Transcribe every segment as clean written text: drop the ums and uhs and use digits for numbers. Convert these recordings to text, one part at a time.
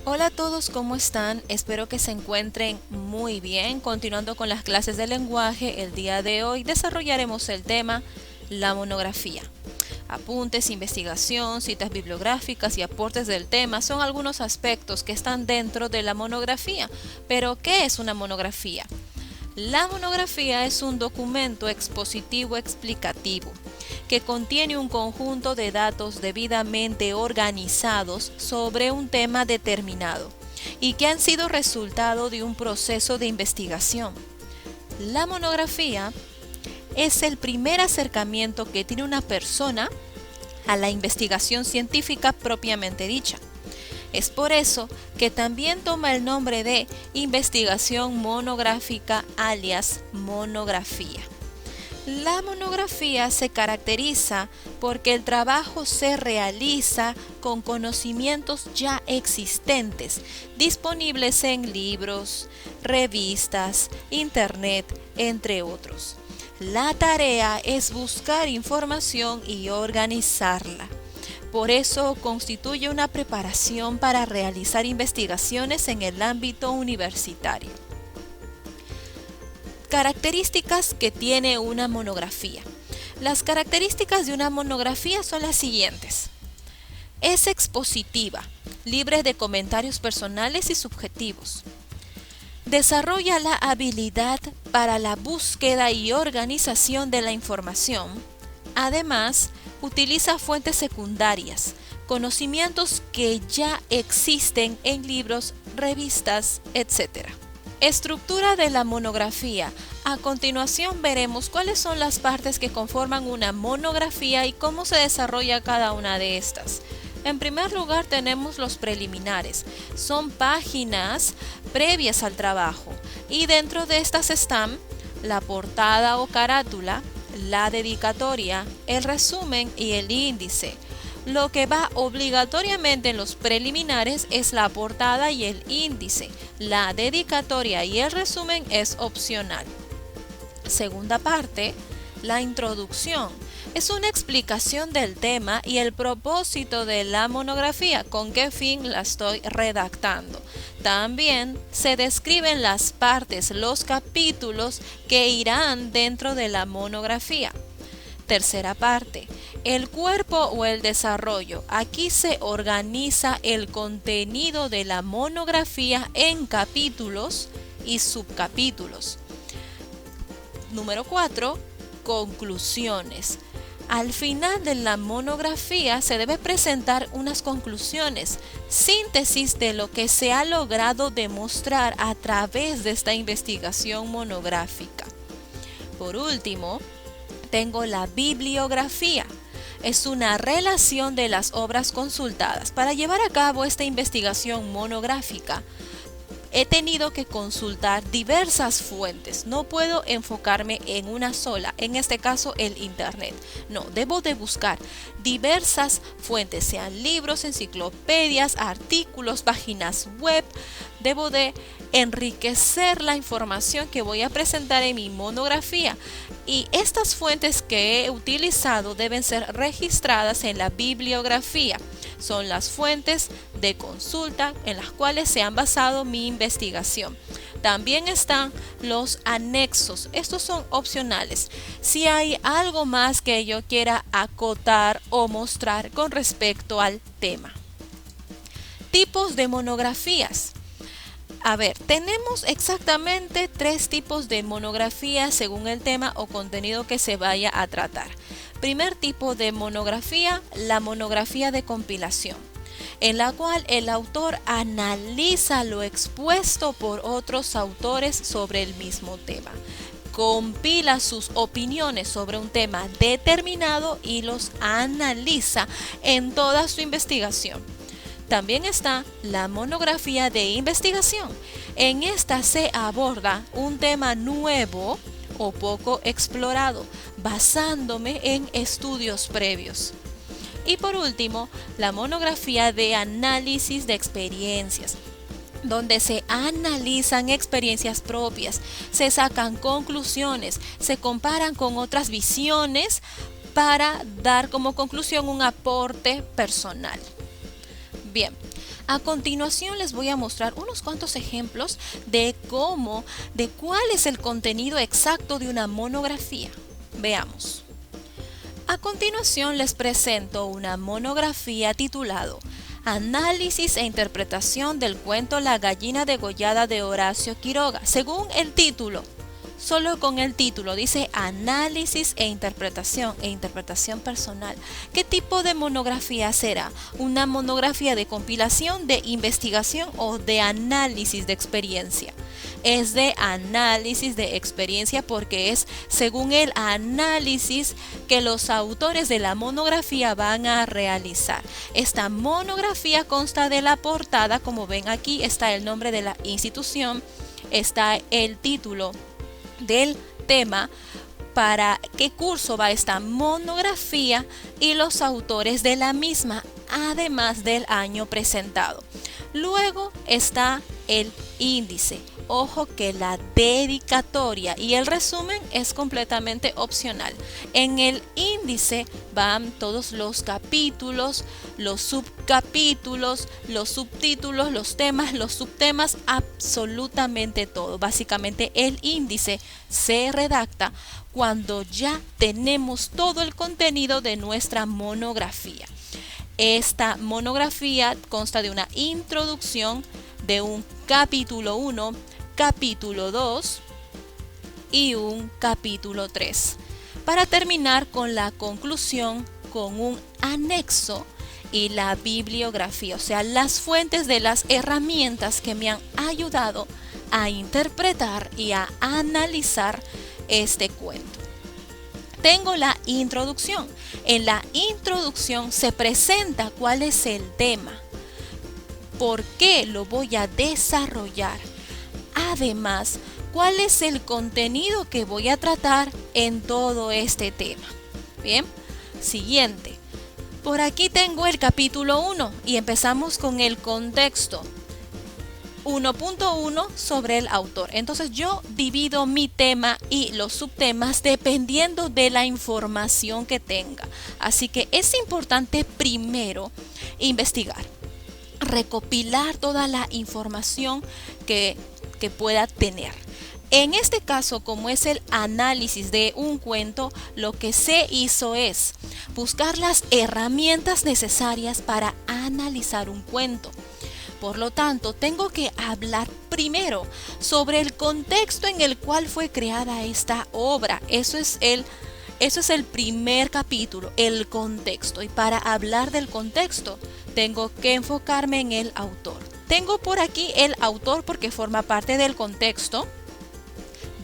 Hola a todos, ¿cómo están? Espero que se encuentren muy bien. Continuando con las clases de lenguaje, el día de hoy desarrollaremos el tema la monografía. Apuntes, investigación, citas bibliográficas y aportes del tema son algunos aspectos que están dentro de la monografía. Pero, ¿qué es una monografía? La monografía es un documento expositivo explicativo que contiene un conjunto de datos debidamente organizados sobre un tema determinado y que han sido resultado de un proceso de investigación. La monografía es el primer acercamiento que tiene una persona a la investigación científica propiamente dicha. Es por eso que también toma el nombre de investigación monográfica alias monografía. La monografía se caracteriza porque el trabajo se realiza con conocimientos ya existentes, disponibles en libros, revistas, internet, entre otros. La tarea es buscar información y organizarla. Por eso constituye una preparación para realizar investigaciones en el ámbito universitario. Características que tiene una monografía. Las características de una monografía son las siguientes. Es expositiva, libre de comentarios personales y subjetivos. Desarrolla la habilidad para la búsqueda y organización de la información. Además, utiliza fuentes secundarias, conocimientos que ya existen en libros, revistas, etc. Estructura de la monografía. A continuación veremos cuáles son las partes que conforman una monografía y cómo se desarrolla cada una de estas. En primer lugar tenemos los preliminares. Son páginas previas al trabajo y dentro de estas están la portada o carátula, la dedicatoria, el resumen y el índice. Lo que va obligatoriamente en los preliminares es la portada y el índice. La dedicatoria y el resumen es opcional. Segunda parte, la introducción. Es una explicación del tema y el propósito de la monografía, con qué fin la estoy redactando. También se describen las partes, los capítulos que irán dentro de la monografía. Tercera parte, el cuerpo o el desarrollo. Aquí se organiza el contenido de la monografía en capítulos y subcapítulos. Número 4, conclusiones. Al final de la monografía se debe presentar unas conclusiones, síntesis de lo que se ha logrado demostrar a través de esta investigación monográfica. Por último, tengo la bibliografía. Es una relación de las obras consultadas. Para llevar a cabo esta investigación monográfica, he tenido que consultar diversas fuentes. No puedo enfocarme en una sola, en este caso el internet. No, debo de buscar diversas fuentes, sean libros, enciclopedias, artículos, páginas web. Debo de enriquecer la información que voy a presentar en mi monografía. Y estas fuentes que he utilizado deben ser registradas en la bibliografía. Son las fuentes de consulta en las cuales se han basado mi investigación. También están los anexos. Estos son opcionales. Si hay algo más que yo quiera acotar o mostrar con respecto al tema. Tipos de monografías. A ver, tenemos exactamente 3 tipos de monografías según el tema o contenido que se vaya a tratar. Primer tipo de monografía, la monografía de compilación, en la cual el autor analiza lo expuesto por otros autores sobre el mismo tema. Compila sus opiniones sobre un tema determinado y los analiza en toda su investigación. También está la monografía de investigación. En esta se aborda un tema nuevo o poco explorado, basándome en estudios previos. Y por último, la monografía de análisis de experiencias, donde se analizan experiencias propias, se sacan conclusiones, se comparan con otras visiones para dar como conclusión un aporte personal. Bien, A continuación les voy a mostrar unos cuantos ejemplos de cuál es el contenido exacto de una monografía. Veamos. A continuación les presento una monografía titulado Análisis e interpretación del cuento La gallina degollada de Horacio Quiroga. Según el título, solo con el título dice análisis e interpretación personal. ¿Qué tipo de monografía será? ¿Una monografía de compilación, de investigación o de análisis de experiencia? Es de análisis de experiencia porque es según el análisis que los autores de la monografía van a realizar. Esta monografía consta de la portada, como ven aquí está el nombre de la institución, está el título del tema, para qué curso va esta monografía y los autores de la misma, además del año presentado. Luego está el índice. Ojo que la dedicatoria y el resumen es completamente opcional. En el índice van todos los capítulos, los subcapítulos, los subtítulos, los temas, los subtemas, absolutamente todo. Básicamente el índice se redacta cuando ya tenemos todo el contenido de nuestra monografía. Esta monografía consta de una introducción, de un capítulo 1, capítulo 2 y un capítulo 3, para terminar con la conclusión con un anexo y la bibliografía, o sea, las fuentes de las herramientas que me han ayudado a interpretar y a analizar este cuento. Tengo la introducción. En la introducción se presenta cuál es el tema, por qué lo voy a desarrollar. Además, ¿cuál es el contenido que voy a tratar en todo este tema? Bien, siguiente. Por aquí tengo el capítulo 1 y empezamos con el contexto. 1.1 sobre el autor. Entonces yo divido mi tema y los subtemas dependiendo de la información que tenga. Así que es importante primero investigar, recopilar toda la información que pueda tener. En este caso, como es el análisis de un cuento, lo que se hizo es buscar las herramientas necesarias para analizar un cuento. Por lo tanto, tengo que hablar primero sobre el contexto en el cual fue creada esta obra. Eso es el primer capítulo, el contexto. Y para hablar del contexto, tengo que enfocarme en el autor. Tengo por aquí el autor porque forma parte del contexto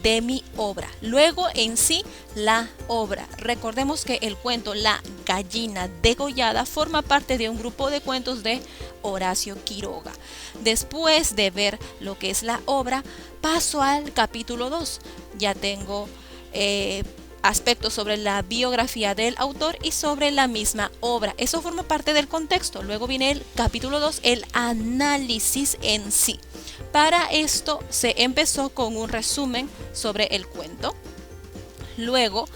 de mi obra. Luego en sí la obra. Recordemos que el cuento La gallina degollada forma parte de un grupo de cuentos de Horacio Quiroga. Después de ver lo que es la obra, paso al capítulo 2. Ya tengo aspectos sobre la biografía del autor y sobre la misma obra. Eso forma parte del contexto. Luego viene el capítulo 2, el análisis en sí. Para esto se empezó con un resumen sobre el cuento. Luego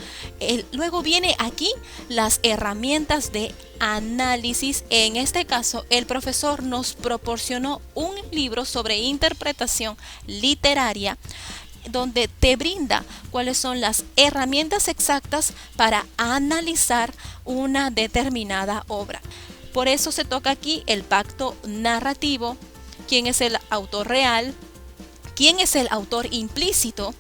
viene aquí las herramientas de análisis. En este caso, el profesor nos proporcionó un libro sobre interpretación literaria donde te brinda cuáles son las herramientas exactas para analizar una determinada obra. Por eso se toca aquí el pacto narrativo, quién es el autor real, quién es el autor implícito,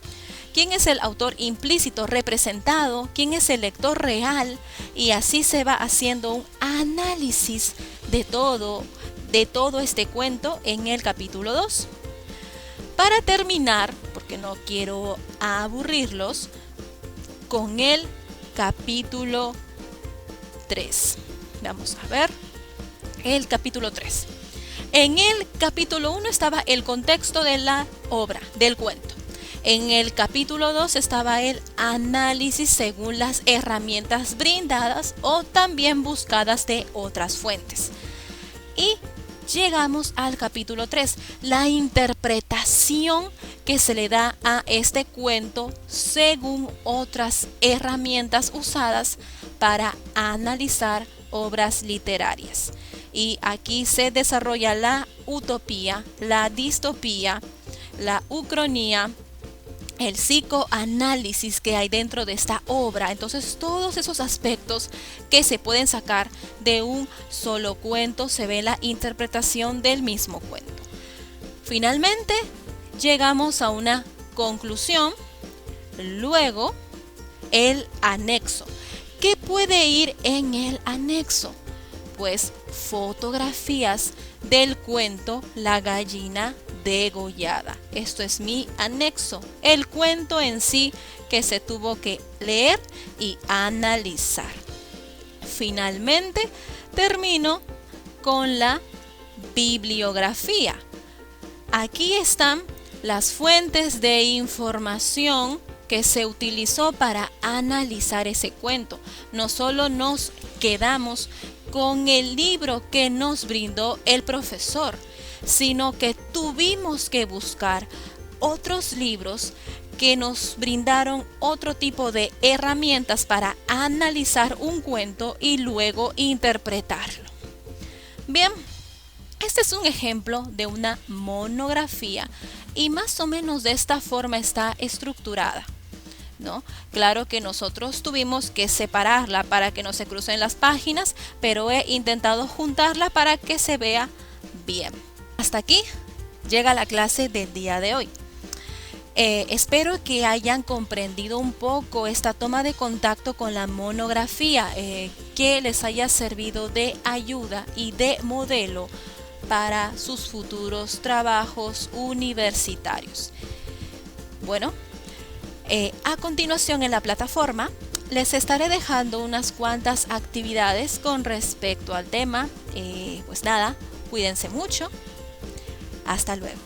quién es el autor implícito representado, quién es el lector real, y así se va haciendo un análisis de todo este cuento en el capítulo 2. Para terminar, porque no quiero aburrirlos, con el capítulo 3. Vamos a ver el capítulo 3. En el capítulo 1 estaba el contexto de la obra, del cuento. En el capítulo 2 estaba el análisis según las herramientas brindadas o también buscadas de otras fuentes. Y llegamos al capítulo 3, la interpretación que se le da a este cuento según otras herramientas usadas para analizar obras literarias. y aquí se desarrolla la utopía, la distopía, la ucronía, el psicoanálisis que hay dentro de esta obra. Entonces todos esos aspectos que se pueden sacar de un solo cuento se ve la interpretación del mismo cuento. Finalmente llegamos a una conclusión, luego el anexo. ¿Qué puede ir en el anexo? Pues fotografías del cuento La gallina degollada. Esto es mi anexo, el cuento en sí que se tuvo que leer y analizar. Finalmente termino con la bibliografía. Aquí están las fuentes de información que se utilizó para analizar ese cuento. No solo nos quedamos con el libro que nos brindó el profesor, sino que tuvimos que buscar otros libros que nos brindaron otro tipo de herramientas para analizar un cuento y luego interpretarlo. Bien, este es un ejemplo de una monografía y más o menos de esta forma está estructurada, ¿no? Claro que nosotros tuvimos que separarla para que no se crucen las páginas, pero he intentado juntarla para que se vea bien. Hasta aquí llega la clase del día de hoy. Espero que hayan comprendido un poco esta toma de contacto con la monografía, que les haya servido de ayuda y de modelo para sus futuros trabajos universitarios. Bueno, a continuación en la plataforma les estaré dejando unas cuantas actividades con respecto al tema. Pues nada, cuídense mucho. Hasta luego.